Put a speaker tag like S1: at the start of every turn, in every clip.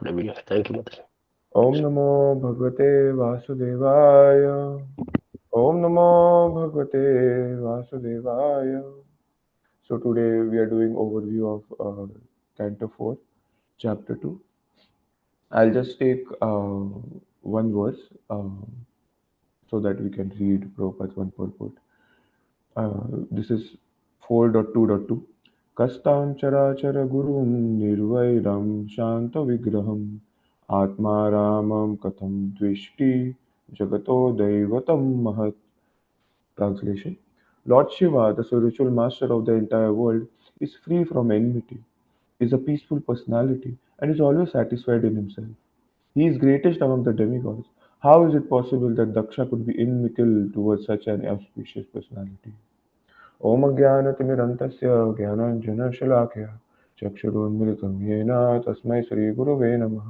S1: today video. Thank you, Mother.
S2: Om Namo Bhagavate Vasudevaya. Om Namo Bhagavate Vasudevaya. So today we are doing overview of Canto 4, Chapter 2. I'll just take one verse so that we can read Prabhupada's one purport. This is 4.2.2. Kastam charachara gurum nirvairam shanta vigraham atma ramam katham dvishti jagato daivatam mahat. Translation: Lord Shiva, the spiritual master of the entire world, is free from enmity, is a peaceful personality, and is always satisfied in himself. He is greatest among the demigods. How is it possible that Daksha could be inimical towards such an auspicious personality? ॐ अज्ञानतिमिरन्तस्य ज्ञानाञ्जनशलाकया चक्षुरुन्मिलितं येन तस्मै श्रीगुरवे नमः।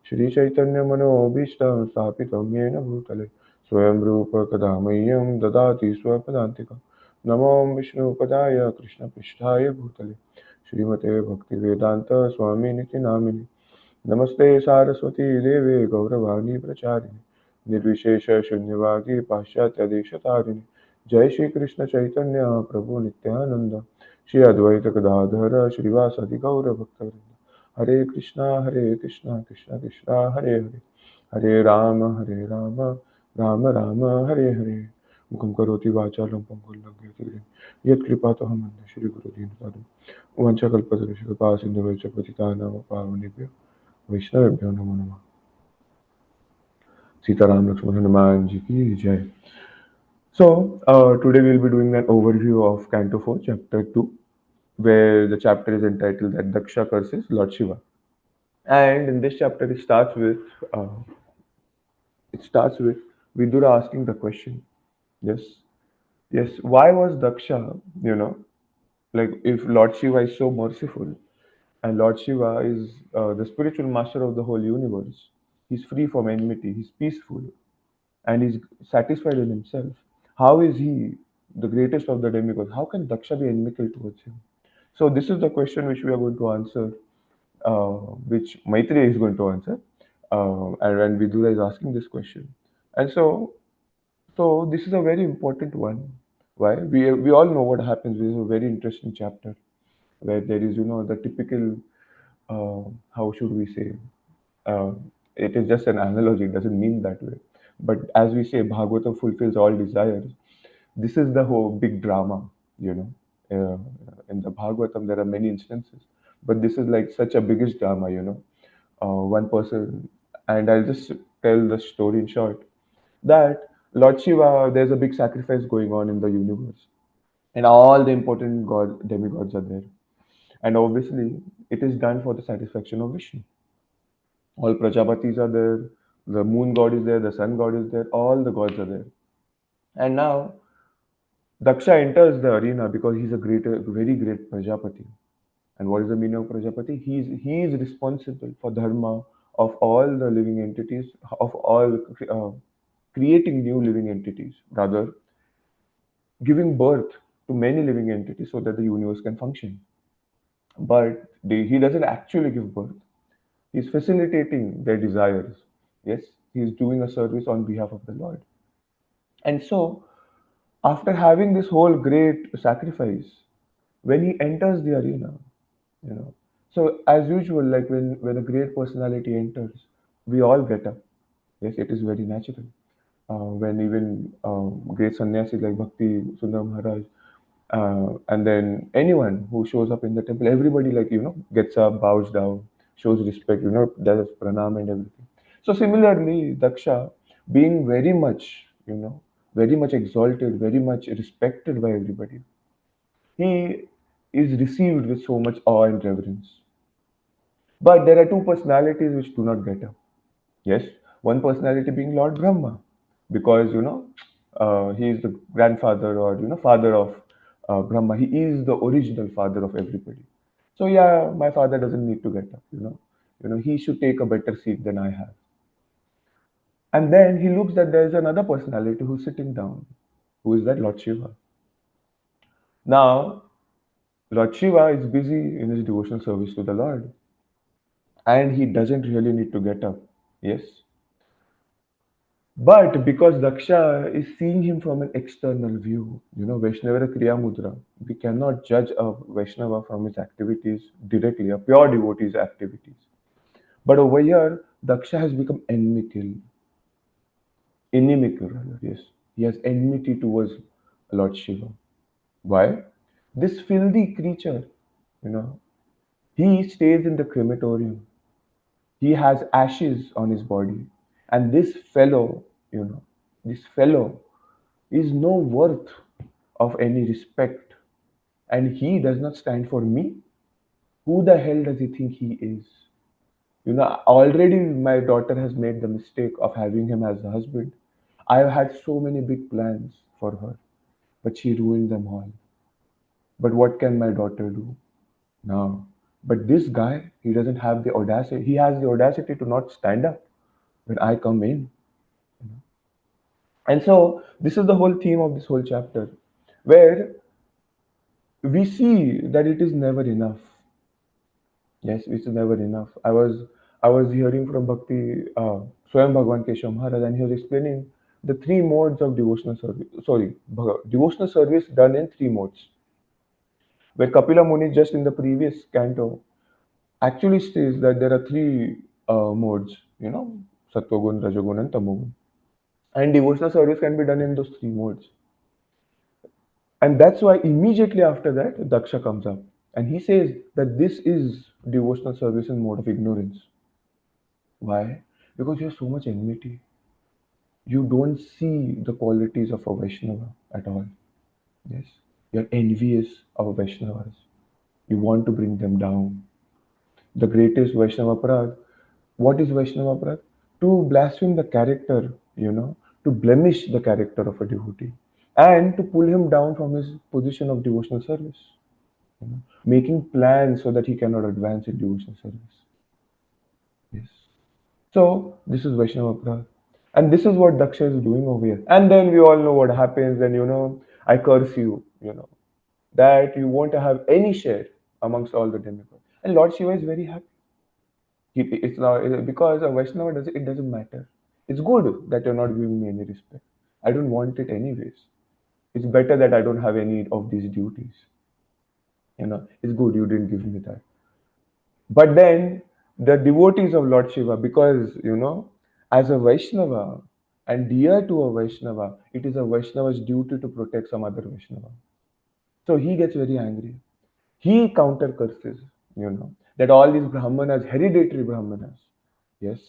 S2: श्रीचैतन्यमनोभीष्टं स्थापितं येन भूतले स्वयं रूप कदा मह्यं ददाति स्वपदान्तिकं। नमो विष्णुपदाय कृष्णपृष्ठाय भूतले श्रीमते भक्तिवेदान्त स्वामिनिति नामिने। नमस्ते सारस्वती देवे गौरवाणी प्रचारिणे निर्विशेष शून्यवादी पाश्चात्यदेशतारिणे। जय श्री कृष्ण चैतन्य प्रभु नित्यानंद श्री अद्वैत गदाधर श्रीवासदि गौर भक्तवृंद। हरे कृष्णा कृष्णा कृष्णा हरे हरे हरे राम राम राम हरे हरे। मुखं करोति वाचालं पङ्गुं लङ्घयति गिरिं यत्कृपातहं वन्दे श्रीगुरुदीनपादं। वाञ्छाकल्पतरुश्च कृपा सिन्धुभ्यश्च पतितानां पावनेभ्यो वैष्णवेभ्यो नमो नमः। सीताराम लक्ष्मण हनुमान जी की जय। So, today we'll be doing an overview of Canto 4, Chapter 2, where the chapter is entitled that Daksha curses Lord Shiva. And in this chapter, uh, it starts with Vidura asking the question, yes, yes, why was Daksha, like if Lord Shiva is so merciful and Lord Shiva is the spiritual master of the whole universe, he's free from enmity, he's peaceful, and is satisfied in himself. How is he the greatest of the demigods? How can Daksha be inimical towards him? So this is the question which we are going to answer, which Maitreya is going to answer, and Vidura is asking this question. And so this is a very important one. Why? We all know what happens. This is a very interesting chapter where there is, the typical, how should we say, uh, it is just an analogy, it doesn't mean that way. But as we say, Bhagavatam fulfills all desires. This is the whole big drama, you know. In the Bhagavatam, there are many instances, but this is like such a biggest drama, one person, and I'll just tell the story in short that Lord Shiva, there's a big sacrifice going on in the universe, and all the important demigods are there, and obviously, it is done for the satisfaction of Vishnu. All Prajapatis are there, the moon god is there, the sun god is there, all the gods are there. And now Daksha enters the arena because he's a very great Prajapati. And what is the meaning of Prajapati? He is responsible for dharma of all the living entities, of all creating new living entities, rather giving birth to many living entities so that the universe can function. But he doesn't actually give birth. He's facilitating their desires. Yes, he's doing a service on behalf of the Lord. And so, after having this whole great sacrifice, when he enters the arena, you know, so as usual, like when a great personality enters, we all get up. Yes, it is very natural. When even great sannyasis like Bhakti Sundar Maharaj, and then anyone who shows up in the temple, everybody like gets up, bows down, shows respect, does pranam and everything. So similarly, Daksha, being very much exalted, very much respected by everybody, he is received with so much awe and reverence. But there are two personalities which do not get up. Yes, one personality being Lord Brahma, because he is the grandfather or father of Brahma. He is the original father of everybody. So yeah, my father doesn't need to get up. He should take a better seat than I have. And then he looks that there is another personality who's sitting down. Who is that? Lord Shiva. Now, Lord Shiva is busy in his devotional service to the Lord. and he doesn't really need to get up. Yes. But because Daksha is seeing him from an external view, Vaishnava Kriya Mudra, we cannot judge a Vaishnava from his activities directly, a pure devotee's activities. But over here, Daksha has become inimical rather, yes. He has enmity towards Lord Shiva. Why? This filthy creature, you know, he stays in the crematorium. He has ashes on his body. And you know, this fellow is no worth of any respect. And he does not stand for me. Who the hell does he think he is? Already my daughter has made the mistake of having him as a husband. I've had so many big plans for her, but she ruined them all. But what can my daughter do? No. But this guy, he doesn't have the audacity. He has the audacity to not stand up when I come in. And so, this is the whole theme of this whole chapter, where we see that it is never enough. Yes, it's never enough. I was hearing from Bhakti Swayam Bhagwan Keshav Maharaj, and he was explaining the three modes of devotional service. Sorry, devotional service done in three modes. Where Kapila Muni, just in the previous canto, actually says that there are three modes, Sattvagun, Rajagun, and Tamogun. And devotional service can be done in those three modes. And that's why immediately after that, Daksha comes up. And he says that this is devotional service in mode of ignorance. Why? Because you have so much enmity. You don't see the qualities of a Vaishnava at all. Yes. You're envious of Vaishnavas. You want to bring them down. The greatest Vaishnava Aparadh. What is Vaishnava Aparadh? To blaspheme the character, to blemish the character of a devotee, and to pull him down from his position of devotional service, making plans so that he cannot advance in devotional service. Yes. So this is Vaishnava Aparadh. And this is what Daksha is doing over here. And then we all know what happens, and I curse you, that you won't have any share amongst all the demigods. And Lord Shiva is very happy. It's not because a Vaishnava it doesn't matter. It's good that you're not giving me any respect. I don't want it anyways. It's better that I don't have any of these duties. It's good you didn't give me that. But then the devotees of Lord Shiva, because as a Vaishnava and dear to a Vaishnava, it is a Vaishnava's duty to protect some other Vaishnava. So he gets very angry. He counter curses, that all these Brahmanas, hereditary Brahmanas, yes,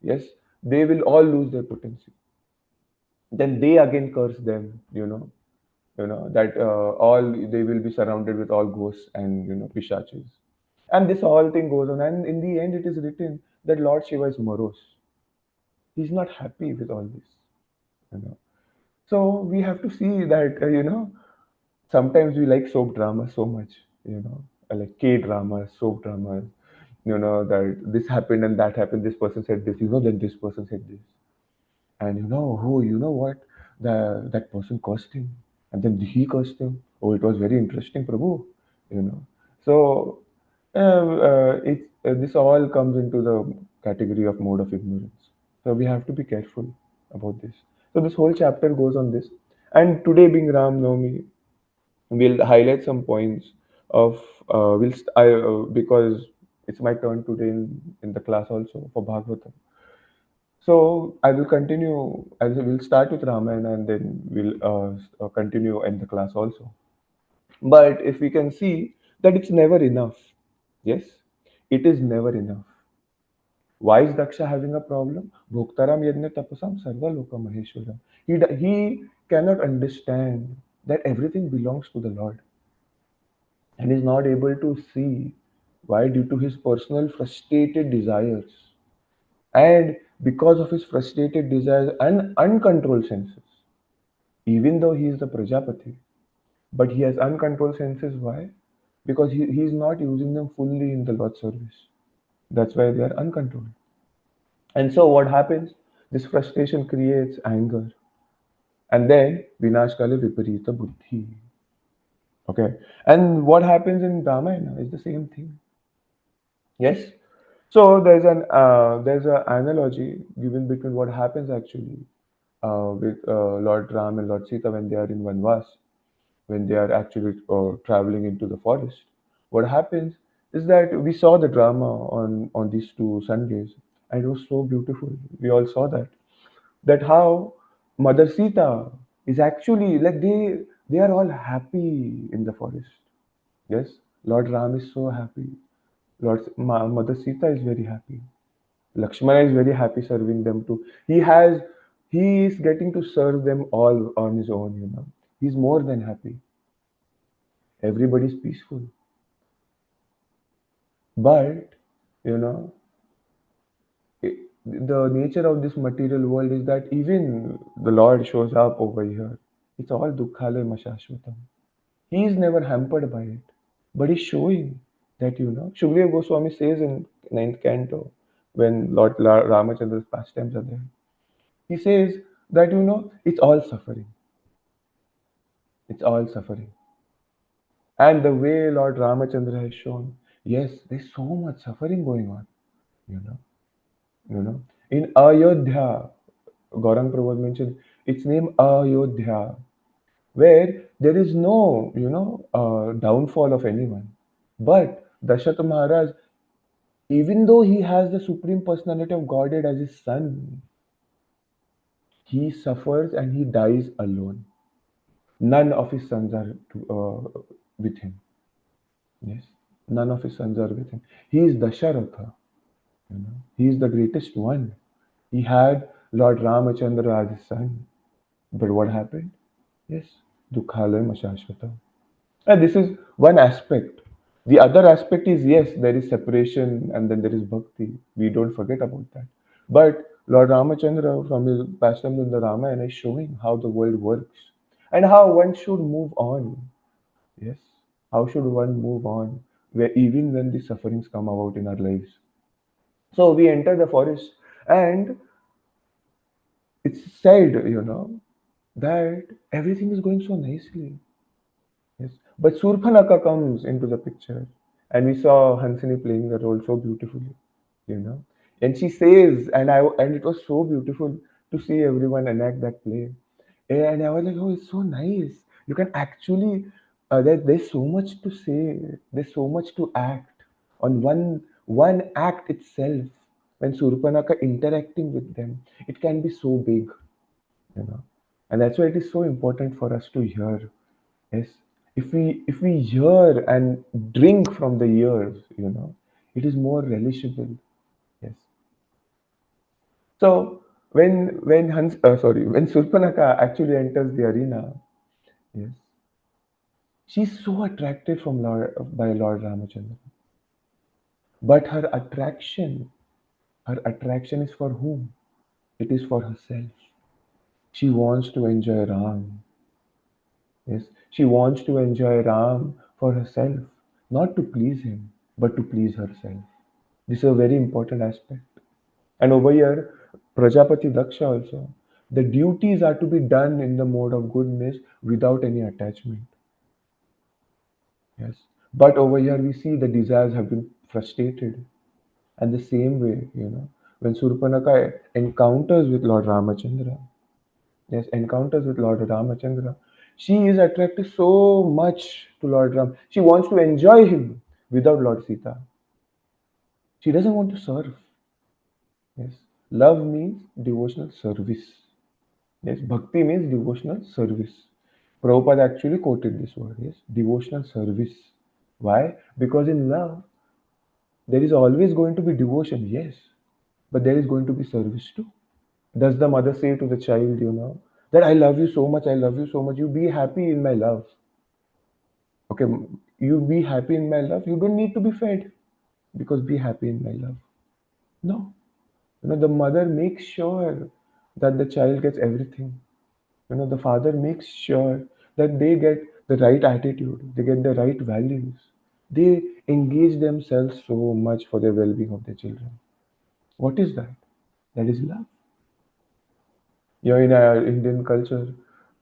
S2: yes, they will all lose their potency. Then they again curse them, that all they will be surrounded with all ghosts and pishachis. And this whole thing goes on, and in the end, it is written that Lord Shiva is morose. He's not happy with all this, you know. So we have to see that sometimes we like soap dramas so much, like K dramas, soap dramas, that this happened and that happened. This person said this, then this person said this, and what, that person cursed him, and then he cursed him. Oh, it was very interesting, Prabhu, you know. So this all comes into the category of mode of ignorance. So we have to be careful about this. So this whole chapter goes on this, and today being Ram Navami, we'll highlight some points of because it's my turn today in the class also for Bhagavatam. So I will continue. We'll start with Ramayana and then we'll continue in the class also. But if we can see that it's never enough, yes, it is never enough. Why is Daksha having a problem? Bhoktaram yadne tapasam sarva loka maheshwaram. He cannot understand that everything belongs to the Lord, and is not able to see why, due to his personal frustrated desires, and because of his frustrated desires and uncontrolled senses, even though he is the Prajapati, but he has uncontrolled senses. Why? Because he is not using them fully in the Lord's service. That's why they are uncontrolled. And so what happens? This frustration creates anger. And then Vinashkale Viparita Buddhi. Okay. And what happens in Ramayana is the same thing. Yes. So there's an analogy given between what happens actually with Lord Ram and Lord Sita when they are in Vanvas, when they are actually traveling into the forest. What happens is that we saw the drama on these two Sundays, and it was so beautiful. We all saw that how Mother Sita is actually like they are all happy in the forest. Yes, Lord Ram is so happy. Mother Sita is very happy. Lakshmana is very happy serving them too. He is getting to serve them all on his own. He's more than happy. Everybody's peaceful. But you know, the nature of this material world is that even the Lord shows up over here. It's all dukkhale mashashvatam. He is never hampered by it. But he's showing that, Shukdev Goswami says in ninth canto, when Ramachandra's pastimes are there, he says that, it's all suffering. It's all suffering. And the way Lord Ramachandra has shown, yes, there's so much suffering going on, you know. You know, in Ayodhya, Gaurang Prabhu mentioned its name Ayodhya, where there is no, downfall of anyone. But Dasharatha Maharaj, even though he has the Supreme Personality of Godhead as his son, he suffers and he dies alone. None of his sons are with him. Yes, none of his sons are with him. He is Dasharatha. He is the greatest one. He had Lord Ramachandra as his son. But what happened? Yes, Dukhalaya Mashashvata. And this is one aspect. The other aspect is yes, there is separation and then there is bhakti. We don't forget about that. But Lord Ramachandra, from his pastime in the Ramayana, is showing how the world works and how one should move on. Yes, how should one move on, where even when the sufferings come about in our lives. So we enter the forest, and it's said, that everything is going so nicely. Yes. But Surpanaka comes into the picture, and we saw Hansini playing the role so beautifully, you know. And she says, and it was so beautiful to see everyone enact that play. And I was like, oh, it's so nice. You can actually, there's so much to say, there's so much to act on one act itself. When Surpanaka interacting with them, it can be so big, you know. And that's why it is so important for us to hear. Yes, if we hear and drink from the ears, it is more relishable. Yes. So when Surpanaka actually enters the arena, yes, she's so attracted by Lord Ramachandra. But her attraction is for whom? It is for herself. She wants to enjoy Ram. Yes, she wants to enjoy Ram for herself, not to please him, but to please herself. This is a very important aspect. And over here, Prajapati Daksha also, the duties are to be done in the mode of goodness without any attachment. Yes. But over here, we see the desires have been frustrated. And the same way, when Surpanaka encounters with Lord Ramachandra, yes, encounters with Lord Ramachandra, she is attracted so much to Lord Ram. She wants to enjoy him without Lord Sita. She doesn't want to serve. Yes. Love means devotional service. Yes. Bhakti means devotional service. Prabhupada actually quoted this word. Yes. Devotional service. Why? Because in love, there is always going to be devotion. Yes. But there is going to be service too. Does the mother say to the child, that I love you so much, I love you so much, you be happy in my love. Okay, you be happy in my love. You don't need to be fed because be happy in my love. No. The mother makes sure that the child gets everything. The father makes sure that they get the right attitude, they get the right values. They engage themselves so much for the well being of their children. What is that? That is love. In our Indian culture,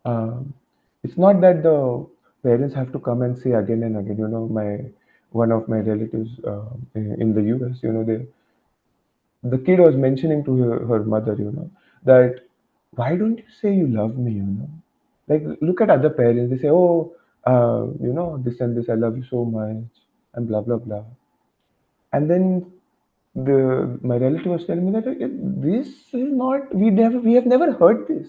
S2: um, it's not that the parents have to come and say again and again. My one of my relatives in the US, The kid was mentioning to her mother, that why don't you say you love me, Like, look at other parents. They say, oh, this and this, I love you so much, and blah, blah, blah. And then my relative was telling me that this is not, we have never heard this.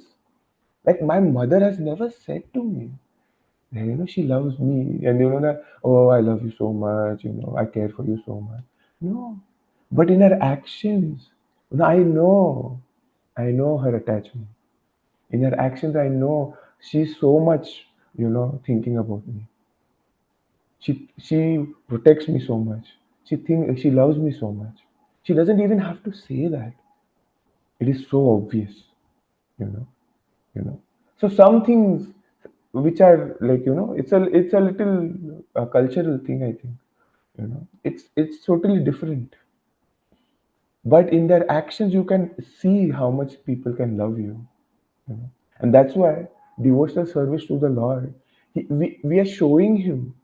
S2: Like, my mother has never said to me, she loves me, and that, oh, I love you so much, I care for you so much. No, but in her actions, I know her attachment. In her actions, I know she's so much, thinking about me. She protects me so much. She loves me so much. She doesn't even have to say that. It is so obvious, you know, you know. So some things which are like, it's a little cultural thing, I think. It's totally different. But in their actions, you can see how much people can love you. And that's why devotional service to the Lord, we are showing Him,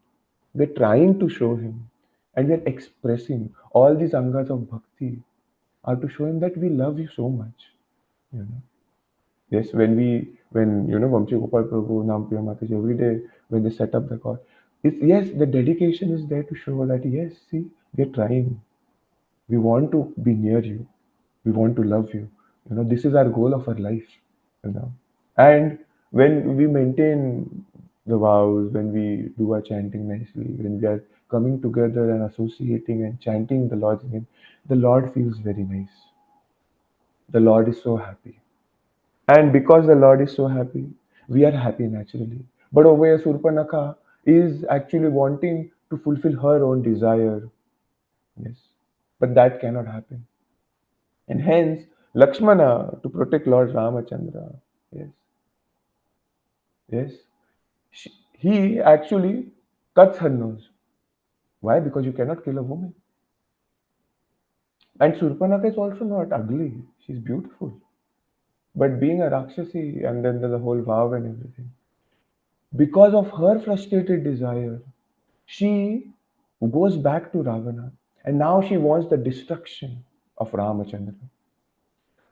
S2: we're trying to show Him, and we're expressing all these angas of bhakti are to show Him that we love you so much. You know. Yes, when Vamsi Gopal Prabhu, Nampriya Mataji, every day when they set up the call, yes, the dedication is there to show that yes, see, we're trying. We want to be near you. We want to love you. This is our goal of our life. you know. And when we maintain the vows, when we do our chanting nicely, when we are coming together and associating and chanting the Lord's name, the Lord feels very nice. The Lord is so happy. And because the Lord is so happy, we are happy naturally. But over here, Surpanakha is actually wanting to fulfill her own desire. Yes. But that cannot happen. And hence, Lakshmana, to protect Lord Ramachandra, yes, yes, he actually cuts her nose. Why? Because you cannot kill a woman. And Surpanakha is also not ugly. She's beautiful. But being a Rakshasi, and then the whole vow and everything, because of her frustrated desire, she goes back to Ravana. And now she wants the destruction of Ramachandra.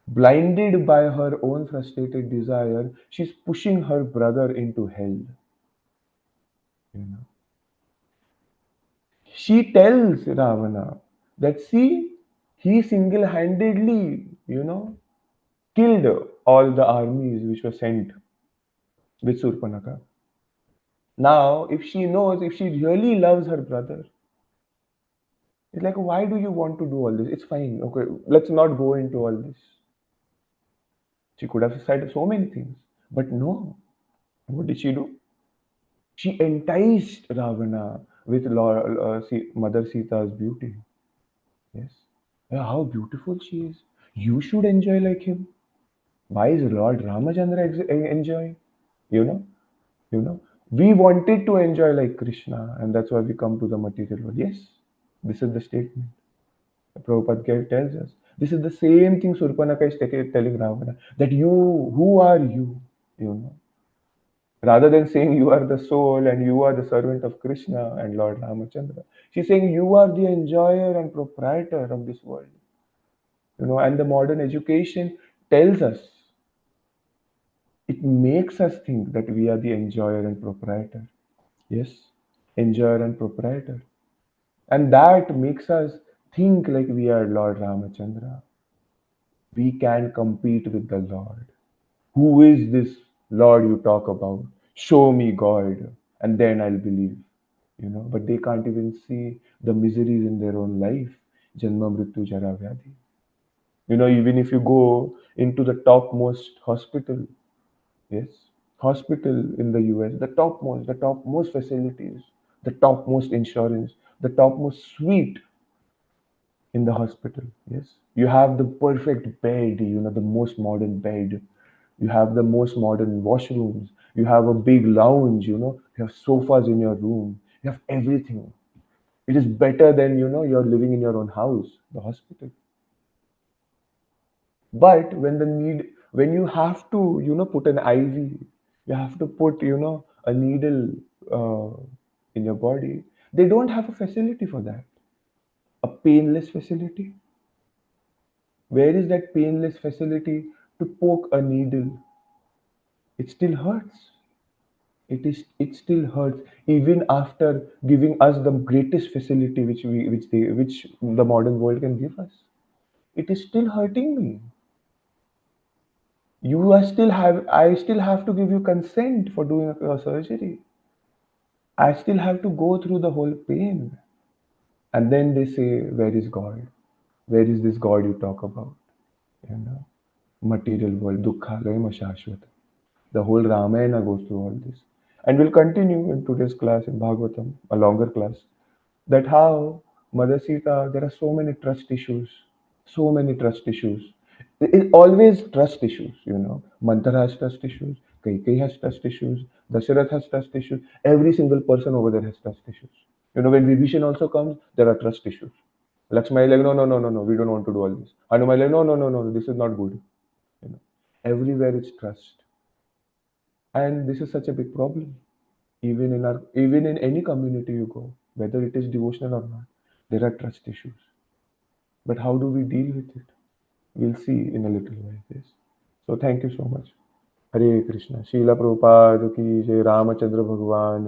S2: Blinded by her own frustrated desire, she's pushing her brother into hell. You know. She tells Ravana that, see, he single handedly, killed all the armies which were sent with Surpanakha. Now, if she knows, if she really loves her brother, it's like, why do you want to do all this? It's fine. Okay, let's not go into all this. She could have said so many things. But no. What did she do? She enticed Ravana with Mother Sita's beauty. Yes. Yeah, how beautiful she is. You should enjoy like him. Why is Lord Ramachandra enjoying? You know, you know. We wanted to enjoy like Krishna, and that's why we come to the material world. Yes, this is the statement. Prabhupada tells us. This is the same thing Surpanaka is telling Ravana, that who are you? You know, rather than saying you are the soul and you are the servant of Krishna and Lord Ramachandra, she's saying you are the enjoyer and proprietor of this world. And the modern education tells us, it makes us think that we are the enjoyer and proprietor. Yes, enjoyer and proprietor. And that makes us think like we are Lord Ramachandra. We can compete with the Lord. Who is this Lord you talk about? Show me God, and then I'll believe. But they can't even see the miseries in their own life. Janma Mrityu Jara Vyadhi. Even if you go into the topmost hospital, yes, hospital in the US, the topmost facilities, the topmost insurance, the topmost suite in the hospital. Yes, you have the perfect bed, the most modern bed. You have the most modern washrooms. You have a big lounge. You have sofas in your room. You have everything. It is better than you're living in your own house, the hospital. But when you have to, put an IV, you have to put, a needle in your body. They don't have a facility for that, a painless facility. Where is that painless facility to poke a needle? It still hurts. It still hurts even after giving us the greatest facility which the modern world can give us. It is still hurting me. I still have to give you consent for doing a surgery. I still have to go through the whole pain. And then they say, where is God? Where is this God you talk about? You know, material world, dukkhalayam ashashvata. The whole Ramayana goes through all this. And we'll continue in today's class in Bhagavatam, a longer class, that how Mother Sita, there are so many trust issues, so many trust issues. It always trust issues. Manthara has trust issues, Kaikeyi has trust issues, Dasharath has trust issues. Every single person over there has trust issues. When Vibhishan also comes, there are trust issues. Lakshmi is like, no, no, no, no, no, we don't want to do all this. Hanuman is like, no, no, no, no, this is not good. You know, Everywhere it's trust, and this is such a big problem. Even in any community you go, whether it is devotional or not, there are trust issues. But how do we deal with it? We'll see in a little while. This. So thank you so much. Hare Krishna. Srila Prabhupada ki Jai, Ramachandra Bhagwan